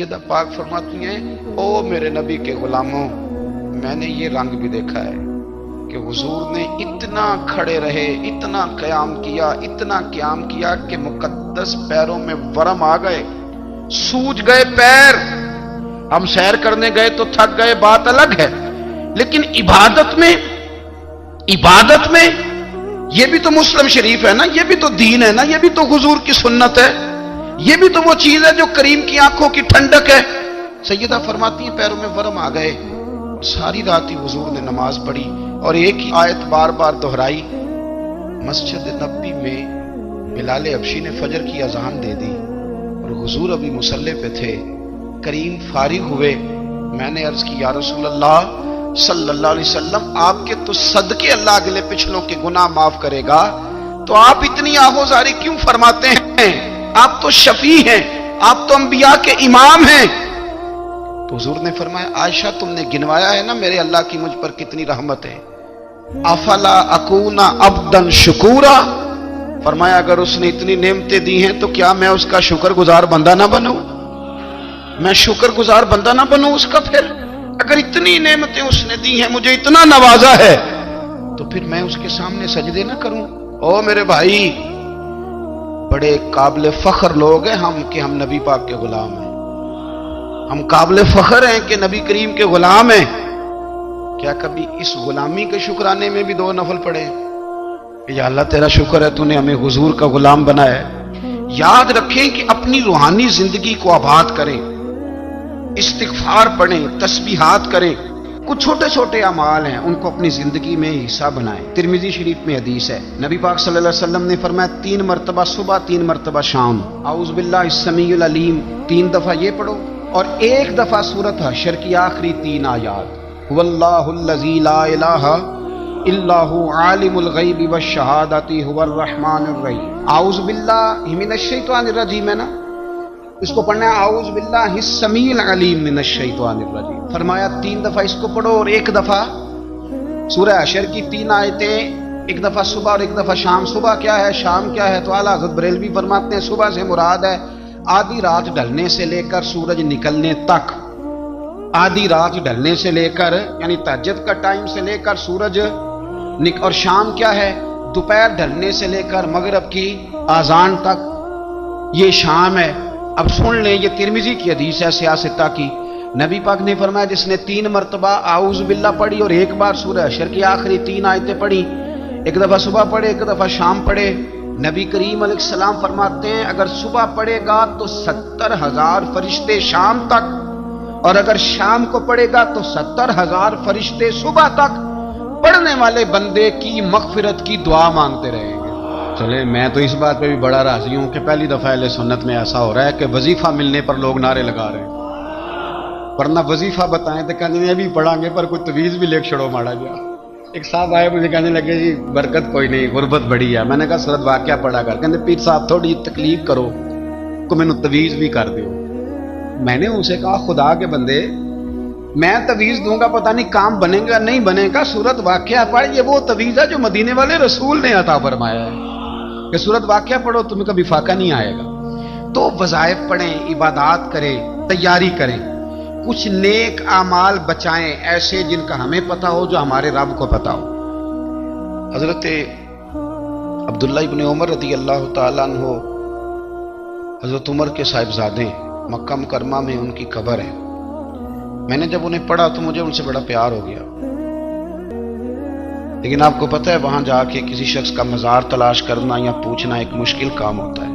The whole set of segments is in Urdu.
سیدہ پاک فرماتی ہیں او میرے نبی کے غلاموں، میں نے یہ رنگ بھی دیکھا ہے کہ حضور نے اتنا کھڑے رہے، اتنا قیام کیا، اتنا قیام کیا کہ مقدس پیروں میں ورم آ گئے، سوج گئے پیر۔ ہم سیر کرنے گئے تو تھک گئے، بات الگ ہے، لیکن عبادت میں یہ بھی تو مسلم شریف ہے نا، یہ بھی تو دین ہے نا، یہ بھی تو حضور کی سنت ہے، یہ بھی تو وہ چیز ہے جو کریم کی آنکھوں کی ٹھنڈک ہے۔ سیدہ فرماتی ہیں پیروں میں ورم آ گئے، ساری رات ہی حضور نے نماز پڑھی اور ایک ہی آیت بار بار دہرائی۔ مسجد نبوی میں بلال حبشی نے فجر کی اذان دے دی اور حضور ابھی مصلی پہ تھے، کریم فارغ ہوئے۔ میں نے عرض کی یا رسول اللہ صلی اللہ علیہ وسلم، آپ کے تو صدقے اللہ اگلے پچھلوں کے گناہ معاف کرے گا، تو آپ اتنی آہوزاری کیوں فرماتے ہیں؟ آپ تو شفیع ہیں، آپ تو انبیاء کے امام ہیں۔ تو حضور نے فرمایا عائشہ تم نے گنوایا ہے نا میرے اللہ کی مجھ پر کتنی رحمت ہے، افلا اکون عبدا شکورا، فرمایا اگر اس نے اتنی نعمتیں دی ہیں تو کیا میں اس کا شکر گزار بندہ نہ بنوں؟ میں شکر گزار بندہ نہ بنوں اس کا؟ پھر اگر اتنی نعمتیں اس نے دی ہیں، مجھے اتنا نوازا ہے، تو پھر میں اس کے سامنے سجدے نہ کروں؟ او میرے بھائی، بڑے قابل فخر لوگ ہیں ہم کہ ہم نبی پاک کے غلام ہیں، ہم قابل فخر ہیں کہ نبی کریم کے غلام ہیں۔ کیا کبھی اس غلامی کے شکرانے میں بھی 2 نفل پڑھے کہ یا اللہ تیرا شکر ہے تو نے ہمیں حضور کا غلام بنایا ہے؟ یاد رکھیں کہ اپنی روحانی زندگی کو آباد کریں، استغفار پڑھیں، تسبیحات کریں، کچھ چھوٹے چھوٹے اعمال ہیں ان کو اپنی زندگی میں حصہ بنائیں۔ ترمذی شریف میں حدیث ہے، نبی پاک صلی اللہ علیہ وسلم نے فرمایا 3 مرتبہ صبح، 3 مرتبہ شام اعوذ باللہ السمیع العلیم 3 دفعہ یہ پڑھو، اور 1 دفعہ سورۃ حشر کی آخری 3 آیات، هو اللہ الذی لا الہ الا هو عالم الغیب والشہادۃ هو الرحمن الرحیم۔ اعوذ باللہ من الشیطان الرجیم ہے نا، اس کو پڑھنا ہے اعوذ باللہ السمیع العلیم من الشیطان الرجیم، فرمایا 3 دفعہ اس کو پڑھو اور 1 دفعہ سورہ حشر کی 3 آیتیں، 1 دفعہ صبح اور 1 دفعہ شام۔ صبح کیا ہے، شام کیا ہے؟ تو اعلیٰ حضرت بریلوی فرماتے ہیں صبح سے مراد ہے آدھی رات ڈھلنے سے لے کر سورج نکلنے تک، آدھی رات ڈھلنے سے لے کر یعنی تہجد کا ٹائم سے لے کر سورج اور شام کیا ہے، دوپہر ڈھلنے سے لے کر مغرب کی اذان تک، یہ شام ہے۔ اب سن لیں، یہ ترمذی کی حدیث ہے سیاستہ کی، نبی پاک نے فرمایا جس نے 3 مرتبہ اعوذ باللہ پڑھی اور 1 بار سورہ حشر کی آخری 3 آیتیں پڑھی، 1 دفعہ صبح پڑھے، 1 دفعہ شام پڑھے، نبی کریم علیہ السلام فرماتے ہیں اگر صبح پڑھے گا تو 70,000 فرشتے شام تک، اور اگر شام کو پڑھے گا تو 70,000 فرشتے صبح تک پڑھنے والے بندے کی مغفرت کی دعا مانگتے رہیں گے۔ چلے میں تو اس بات پہ بھی بڑا راضی ہوں کہ پہلی دفعہ اہل سنت میں ایسا ہو رہا ہے کہ وظیفہ ملنے پر لوگ نعرے لگا رہے ہیں، ورنہ وظیفہ بتائیں تو کہنے میں بھی پڑھیں گے پر کوئی تویز بھی لکھ چھوڑو ماڑا گیا۔ ایک صاحب آئے مجھے کہنے لگے جی برکت کوئی نہیں، غربت بڑی ہے، میں نے کہا سورۃ واقعہ پڑھا کر، کہنے پیر صاحب تھوڑی تکلیف کرو کو میں نے تویز بھی کر دیو۔ میں نے اسے کہا خدا کے بندے میں تویز دوں گا پتہ نہیں کام بنے گا نہیں بنے گا، سورۃ واقعہ پڑھ، یہ وہ تویز ہے جو مدینے والے رسول نے عطا فرمایا ہے کہ سورۃ واقعہ پڑھو تمہیں کبھی فاقہ نہیں آئے گا۔ تو وظائف پڑھیں، عبادات کریں، تیاری کریں، کچھ نیک اعمال بچائیں ایسے جن کا ہمیں پتہ ہو، جو ہمارے رب کو پتہ ہو۔ حضرت عبداللہ ابن عمر رضی اللہ تعالیٰ عنہ حضرت عمر کے صاحبزادے، مکہ مکرمہ میں ان کی قبر ہے۔ میں نے جب انہیں پڑھا تو مجھے ان سے بڑا پیار ہو گیا، لیکن آپ کو پتہ ہے وہاں جا کے کسی شخص کا مزار تلاش کرنا یا پوچھنا ایک مشکل کام ہوتا ہے۔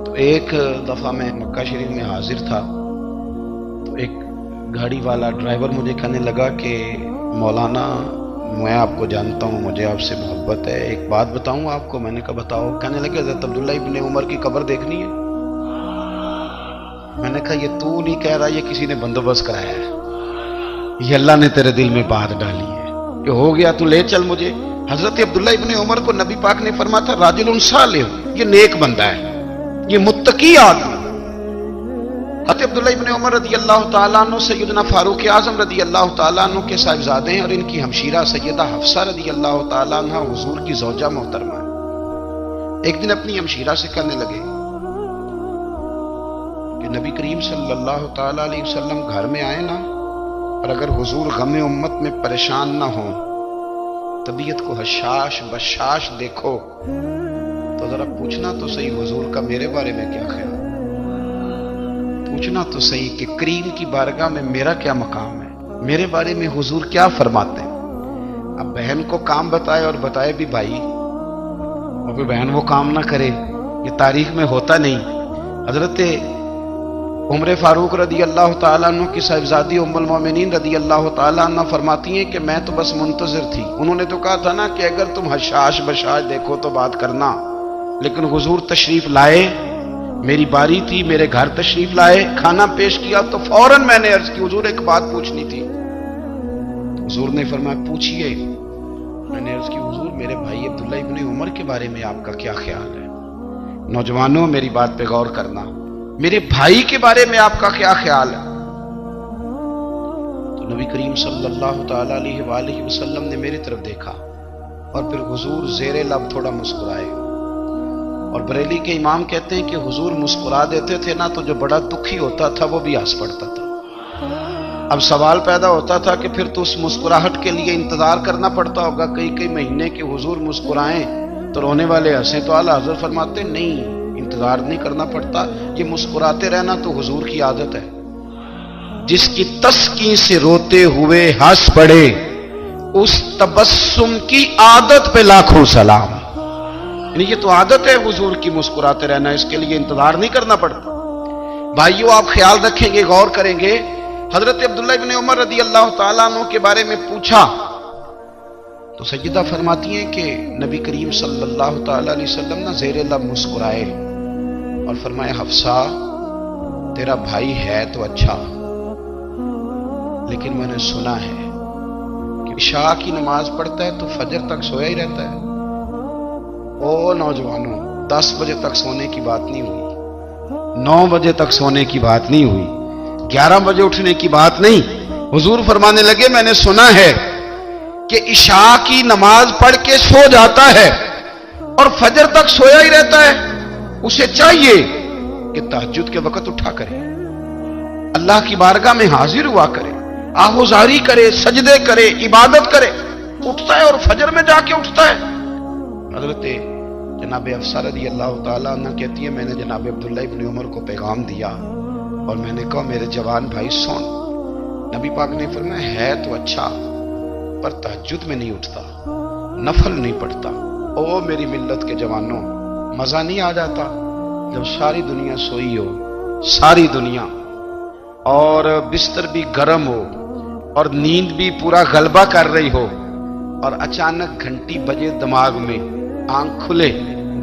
تو ایک دفعہ میں مکہ شریف میں حاضر تھا، تو ایک گاڑی والا ڈرائیور مجھے کہنے لگا کہ مولانا میں آپ کو جانتا ہوں، مجھے آپ سے محبت ہے، ایک بات بتاؤں آپ کو؟ میں نے کہا بتاؤ۔ کہنے لگے حضرت عبداللہ ابن عمر کی قبر دیکھنی ہے۔ میں نے کہا یہ تو نہیں کہہ رہا، یہ کسی نے بندوبست کرایا ہے، یہ اللہ نے تیرے دل میں بات ڈالی ہے کہ ہو گیا تو لے چل مجھے۔ حضرت عبداللہ ابن عمر کو نبی پاک نے فرمایا تھا راجل صالح، یہ نیک بندہ ہے، یہ متقی آدمی۔ حضرت عبداللہ ابن عمر رضی اللہ تعالیٰ عنہ سیدنا فاروق اعظم رضی اللہ تعالیٰ عنہ کے صاحبزادے ہیں، اور ان کی ہمشیرہ سیدہ حفصہ رضی اللہ تعالیٰ عنہ حضور کی زوجہ محترمہ ہے۔ ایک دن اپنی ہمشیرہ سے کہنے لگے کہ نبی کریم صلی اللہ تعالی علیہ وسلم گھر میں آئے نا، اور اگر حضور غم امت میں پریشان نہ ہوں، طبیعت کو حشاش بشاش دیکھو، تو ذرا پوچھنا تو صحیح حضور کا میرے بارے میں کیا خیال، پوچھنا تو صحیح کہ کریم کی بارگاہ میں میرا کیا مقام ہے، میرے بارے میں حضور کیا فرماتے ہیں۔ اب بہن کو کام بتائے اور بتائے بھی بھائی، اور پھر بہن وہ کام نہ کرے، یہ تاریخ میں ہوتا نہیں۔ حضرت عمر فاروق رضی اللہ تعالیٰ عنہ کی صاحبزادی ام المومنین رضی اللہ تعالیٰ عنہ فرماتی ہیں کہ میں تو بس منتظر تھی، انہوں نے تو کہا تھا نا کہ اگر تم حشاش بشاش دیکھو تو بات کرنا، لیکن حضور تشریف لائے، میری باری تھی، میرے گھر تشریف لائے، کھانا پیش کیا تو فوراً میں نے عرض کی حضور ایک بات پوچھنی تھی۔ حضور نے فرمایا پوچھئے۔ میں نے عرض کی حضور میرے بھائی عبداللہ ابن عمر کے بارے میں آپ کا کیا خیال ہے؟ نوجوانوں میری بات پہ غور کرنا، میرے بھائی کے بارے میں آپ کا کیا خیال ہے؟ تو نبی کریم صلی اللہ تعالی علیہ وآلہ وسلم نے میری طرف دیکھا اور پھر حضور زیر لب تھوڑا مسکرائے، اور بریلی کے امام کہتے ہیں کہ حضور مسکرا دیتے تھے نا تو جو بڑا دکھی ہوتا تھا وہ بھی ہنس پڑتا تھا۔ اب سوال پیدا ہوتا تھا کہ پھر تو اس مسکراہٹ کے لیے انتظار کرنا پڑتا ہوگا کئی مہینے کہ حضور مسکرائیں تو رونے والے ہنسیں، تو اعلیٰ حضرت فرماتے نہیں، انتظار نہیں کرنا پڑتا، یہ مسکراتے رہنا تو حضور کی عادت ہے۔ جس کی تسکین سے روتے ہوئے ہنس پڑے اس تبسم کی عادت پہ لاکھوں سلام، یعنی یہ تو عادت ہے حضور کی مسکراتے رہنا، اس کے لیے انتظار نہیں کرنا پڑتا۔ بھائیو آپ خیال رکھیں گے، غور کریں گے، حضرت عبداللہ ابن عمر رضی اللہ تعالیٰ عنہ کے بارے میں پوچھا تو سیدہ فرماتی ہیں کہ نبی کریم صلی اللہ تعالیٰ علیہ وسلم نہ زیر لب مسکرائے اور فرمایا حفصہ تیرا بھائی ہے تو اچھا، لیکن میں نے سنا ہے کہ عشاء کی نماز پڑھتا ہے تو فجر تک سویا ہی رہتا ہے۔ او نوجوانوں، 10 بجے تک سونے کی بات نہیں ہوئی، 9 بجے تک سونے کی بات نہیں ہوئی، 11 بجے اٹھنے کی بات نہیں۔ حضور فرمانے لگے میں نے سنا ہے کہ عشاء کی نماز پڑھ کے سو جاتا ہے اور فجر تک سویا ہی رہتا ہے، اسے چاہیے کہ تہجد کے وقت اٹھا کرے، اللہ کی بارگاہ میں حاضر ہوا کرے، آہوزاری کرے، سجدے کرے، عبادت کرے، اٹھتا ہے اور فجر میں جا کے اٹھتا ہے۔ حضرت جناب حفصہ رضی اللہ تعالیٰ عنہ کہتی ہے میں نے جناب عبداللہ ابن عمر کو پیغام دیا اور میں نے کہا میرے جوان بھائی سن، نبی پاک نے فرمایا ہے تو اچھا پر تہجد میں نہیں اٹھتا، نفل نہیں پڑھتا۔ او میری ملت کے جوانوں، مزہ نہیں آ جاتا جب ساری دنیا سوئی ہو، ساری دنیا، اور بستر بھی گرم ہو اور نیند بھی پورا غلبہ کر رہی ہو، اور اچانک گھنٹی بجے دماغ میں، آنکھ کھلے،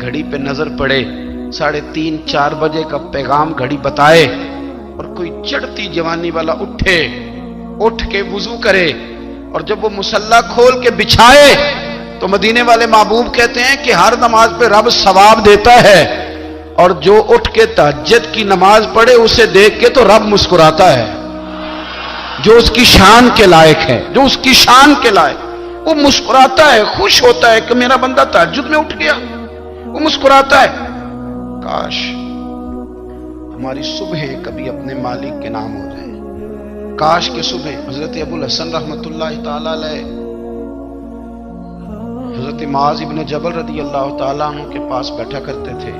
گھڑی پہ نظر پڑے، 3:30 4 بجے کا پیغام گھڑی بتائے، اور کوئی چڑھتی جوانی والا اٹھ کے وضو کرے، اور جب وہ مصلی کھول کے بچھائے تو مدینے والے محبوب کہتے ہیں کہ ہر نماز پہ رب ثواب دیتا ہے، اور جو اٹھ کے تہجد کی نماز پڑھے اسے دیکھ کے تو رب مسکراتا ہے، جو اس کی شان کے لائق ہے، جو اس کی شان کے لائق، وہ مسکراتا ہے، خوش ہوتا ہے کہ میرا بندہ تہجد میں اٹھ گیا، وہ مسکراتا ہے۔ کاش ہماری صبحیں کبھی اپنے مالک کے نام ہو جائیں، کاش کے صبح حضرت ابو الحسن رحمت اللہ تعالی علیہ حضرت معاذ ابن جبل رضی اللہ تعالیٰ عنہ کے پاس بیٹھا کرتے تھے،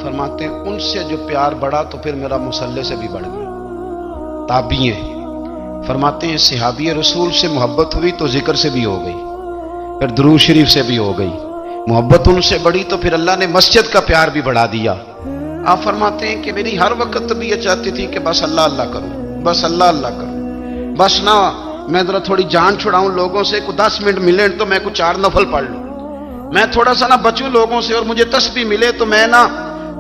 فرماتے ہیں ان سے جو پیار بڑھا تو پھر میرا مصلی سے بھی بڑھ گیا۔ تابعی ہیں، فرماتے ہیں صحابی رسول سے محبت ہوئی تو ذکر سے بھی ہو گئی، پھر درود شریف سے بھی ہو گئی، محبت ان سے بڑھی تو پھر اللہ نے مسجد کا پیار بھی بڑھا دیا۔ آپ فرماتے ہیں کہ میری ہر وقت طبیعت چاہتی تھی کہ بس اللہ اللہ کروں، بس اللہ اللہ کروں، بس نہ میں ذرا تھوڑی جان چھڑاؤں لوگوں سے، کو 10 منٹ ملے تو میں کچھ 4 نفل پڑھ لوں، میں تھوڑا سا نہ بچوں لوگوں سے، اور مجھے تسبیح ملے تو میں نہ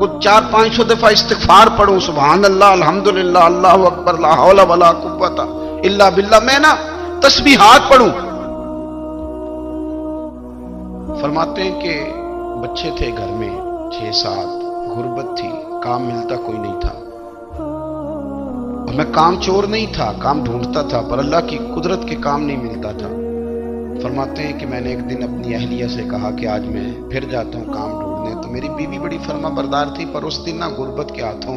کچھ 400-500 دفعہ استغفار پڑھوں، سبحان اللہ، الحمدللہ، اللہ اکبر، لا حول ولا قوت الا باللہ، میں نہ تسبیحات پڑھوں۔ فرماتے ہیں کہ بچے تھے گھر میں 6-7، غربت تھی، کام ملتا کوئی نہیں تھا، اور میں کام چور نہیں تھا، کام ڈھونڈتا تھا، پر اللہ کی قدرت کے کام نہیں ملتا تھا۔ فرماتے ہیں کہ میں نے ایک دن اپنی اہلیہ سے کہا کہ آج میں پھر جاتا ہوں کام ڈھونڈنے، تو میری بیوی بڑی فرما بردار تھی، پر اس دن نہ غربت کے ہاتھوں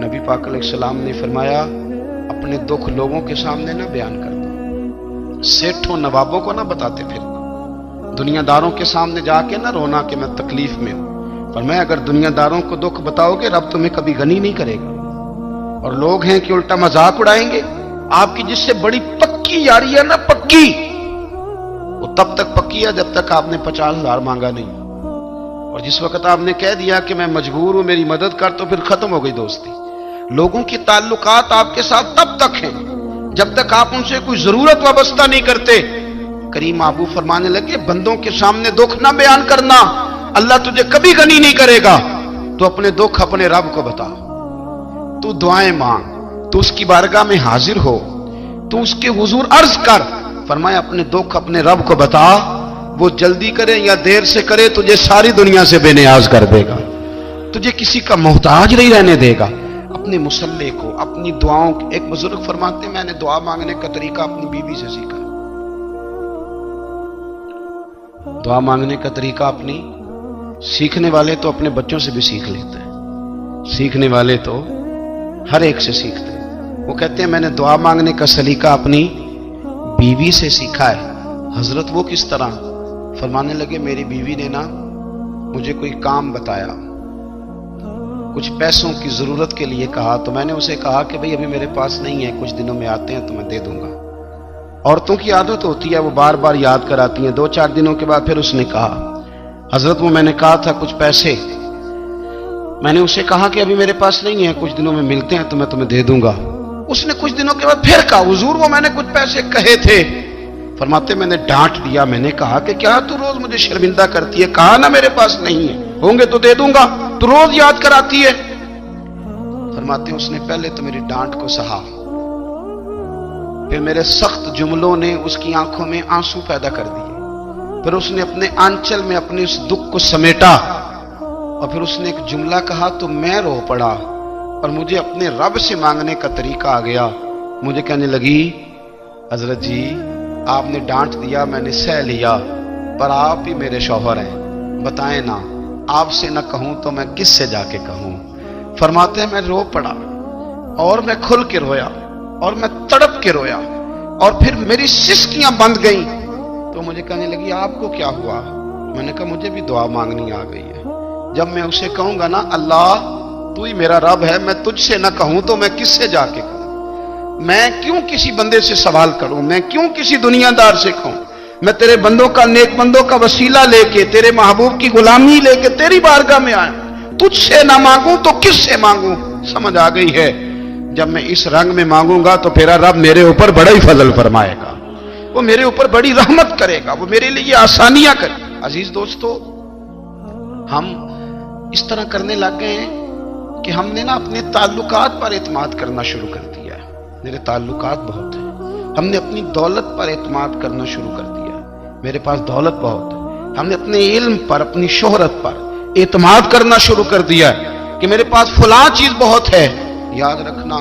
نبی پاک علیہ السلام نے فرمایا اپنے دکھ لوگوں کے سامنے نہ بیان کرنا، سیٹھوں نوابوں کو نہ بتاتے پھرنا، دنیا داروں کے سامنے جا کے نہ رونا کہ میں تکلیف میں ہوں۔ فرمایا اگر دنیا داروں کو دکھ بتاؤ گے رب تمہیں کبھی غنی نہیں کرے گا، اور لوگ ہیں کہ الٹا مذاق اڑائیں گے۔ آپ کی جس سے بڑی پکی یاری ہے نا، پکی، وہ تب تک پکی ہے جب تک آپ نے 50,000 مانگا نہیں، اور جس وقت آپ نے کہہ دیا کہ میں مجبور ہوں میری مدد کر، تو پھر ختم ہو گئی دوستی۔ لوگوں کی تعلقات آپ کے ساتھ تب تک ہیں جب تک آپ ان سے کوئی ضرورت وابستہ نہیں کرتے۔ کریم آبو فرمانے لگے بندوں کے سامنے دکھ نہ بیان کرنا، اللہ تجھے کبھی غنی نہیں کرے گا۔ تو اپنے دکھ اپنے رب کو بتا، تو دعائیں مانگ، تو اس کی بارگاہ میں حاضر ہو، تو اس کے حضور عرض کر۔ فرمایا اپنے دکھ اپنے رب کو بتا، وہ جلدی کرے یا دیر سے کرے تجھے ساری دنیا سے بے نیاز کر دے گا، تجھے کسی کا محتاج نہیں رہنے دے گا۔ اپنے مسلح کو، اپنی دعاؤں، ایک بزرگ فرماتے ہیں میں نے دعا مانگنے کا طریقہ اپنی بیوی سے سیکھا۔ دعا مانگنے کا طریقہ اپنی، سیکھنے والے تو اپنے بچوں سے بھی سیکھ لیتے ہیں، سیکھنے والے تو ہر ایک سے سیکھتے ہیں۔ وہ کہتے ہیں میں نے دعا مانگنے کا سلیقہ اپنی بیوی سے سیکھا ہے۔ حضرت وہ کس طرح؟ فرمانے لگے میری بیوی نے نا مجھے کوئی کام بتایا، کچھ پیسوں کی ضرورت کے لیے کہا، تو میں نے اسے کہا کہ بھئی ابھی میرے پاس نہیں ہے، کچھ دنوں میں آتے ہیں تو میں دے دوں گا۔ عورتوں کی عادت ہوتی ہے وہ بار بار یاد کراتی ہیں، 2-4 دنوں کے بعد پھر اس نے کہا حضرت وہ میں نے کہا تھا کچھ پیسے، میں نے اسے کہا کہ ابھی میرے پاس نہیں ہے، کچھ دنوں میں ملتے ہیں تو میں تمہیں دے دوں گا۔ اس نے کچھ دنوں کے بعد پھر کہا حضور وہ میں نے کچھ پیسے کہے تھے۔ فرماتے میں نے ڈانٹ دیا، میں نے کہا کہ کیا تو روز مجھے شرمندہ کرتی ہے، کہا نا میرے پاس نہیں ہے، ہوں گے تو دے دوں گا، تو روز یاد کراتی ہے۔ فرماتے اس نے پہلے تو میری ڈانٹ کو سہا، پھر میرے سخت جملوں نے اس کی آنکھوں میں آنسو پیدا کر دیے، پھر اس نے اپنے آنچل میں اپنے اس دکھ کو سمیٹا، اور پھر اس نے ایک جملہ کہا تو میں رو پڑا، اور مجھے اپنے رب سے مانگنے کا طریقہ آ گیا۔ مجھے کہنے لگی حضرت جی آپ نے ڈانٹ دیا، میں نے سہ لیا، پر آپ ہی میرے شوہر ہیں، بتائیں نا آپ سے نہ کہوں تو میں کس سے جا کے کہوں۔ فرماتے ہیں میں رو پڑا، اور میں کھل کے رویا، اور میں تڑپ کے رویا، اور پھر میری سسکیاں بند گئیں۔ تو مجھے کہنے لگی آپ کو کیا ہوا؟ میں نے کہا مجھے بھی دعا مانگنی آ گئی ہے، جب میں اسے کہوں گا نا اللہ تو ہی میرا رب ہے، میں تجھ سے نہ کہوں تو میں کس سے جا کے کہوں؟ میں کیوں کسی بندے سے سوال کروں؟ میں کیوں کسی دنیا دار سے کہوں؟ میں تیرے بندوں کا، نیک بندوں کا وسیلہ لے کے، تیرے محبوب کی غلامی لے کے تیری بارگاہ میں آیا، تجھ سے نہ مانگوں تو کس سے مانگوں؟ سمجھ آ گئی ہے جب میں اس رنگ میں مانگوں گا تو پھر رب میرے اوپر بڑا ہی فضل فرمائے گا، وہ میرے اوپر بڑی رحمت کرے گا، وہ میرے لیے آسانیاں کرے گا۔ عزیز دوستو ہم اس طرح کرنے لگ گئے ہیں کہ ہم نے نا اپنے تعلقات پر اعتماد کرنا شروع کر دیا ہے۔ میرے تعلقات بہت ہیں، ہم نے اپنی دولت پر اعتماد کرنا شروع کر دیا ہے، میرے پاس دولت بہت ہے۔ ہم نے اپنے علم پر، اپنی شہرت پر اعتماد کرنا شروع کر دیا ہے کہ میرے پاس فلاں چیز بہت ہے۔ یاد رکھنا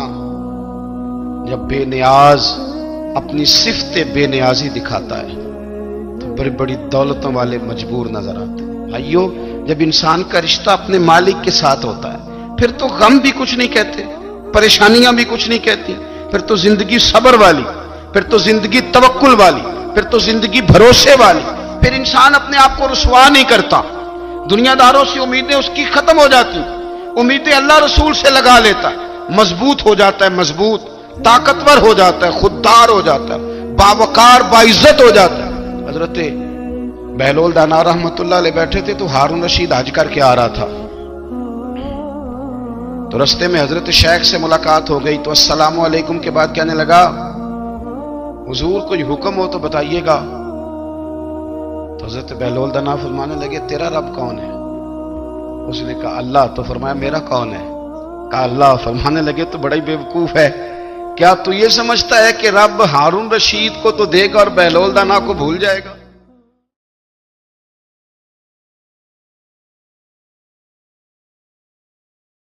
جب بے نیاز اپنی صفت بے نیازی دکھاتا ہے تو بڑی بڑی دولتوں والے مجبور نظر آتے ہیں۔ بھائیو جب انسان کا رشتہ اپنے مالک کے ساتھ ہوتا ہے پھر تو غم بھی کچھ نہیں کہتے، پریشانیاں بھی کچھ نہیں کہتی، پھر تو زندگی صبر والی، پھر تو زندگی توکل والی، پھر تو زندگی بھروسے والی، پھر انسان اپنے آپ کو رسوا نہیں کرتا، دنیا داروں سے امیدیں اس کی ختم ہو جاتی، امیدیں اللہ رسول سے لگا لیتا ہے، مضبوط ہو جاتا ہے، مضبوط، طاقتور ہو جاتا ہے، خوددار ہو جاتا ہے، باوقار باعزت ہو جاتا ہے۔ حضرت بہلول دانا رحمت اللہ علیہ بیٹھے تھے تو ہارون رشید حج کر کے آ رہا تھا، تو رستے میں حضرت شیخ سے ملاقات ہو گئی تو السلام علیکم کے بعد کہنے لگا حضور کوئی حکم ہو تو بتائیے گا۔ تو حضرت بہلول دانا فرمانے لگے تیرا رب کون ہے؟ اس نے کہا اللہ۔ تو فرمایا میرا کون ہے؟ کہا اللہ۔ فرمانے لگے تو بڑا ہی بیوقوف ہے، کیا تو یہ سمجھتا ہے کہ رب ہارون رشید کو تو دے گا اور بہلول دانا کو بھول جائے گا؟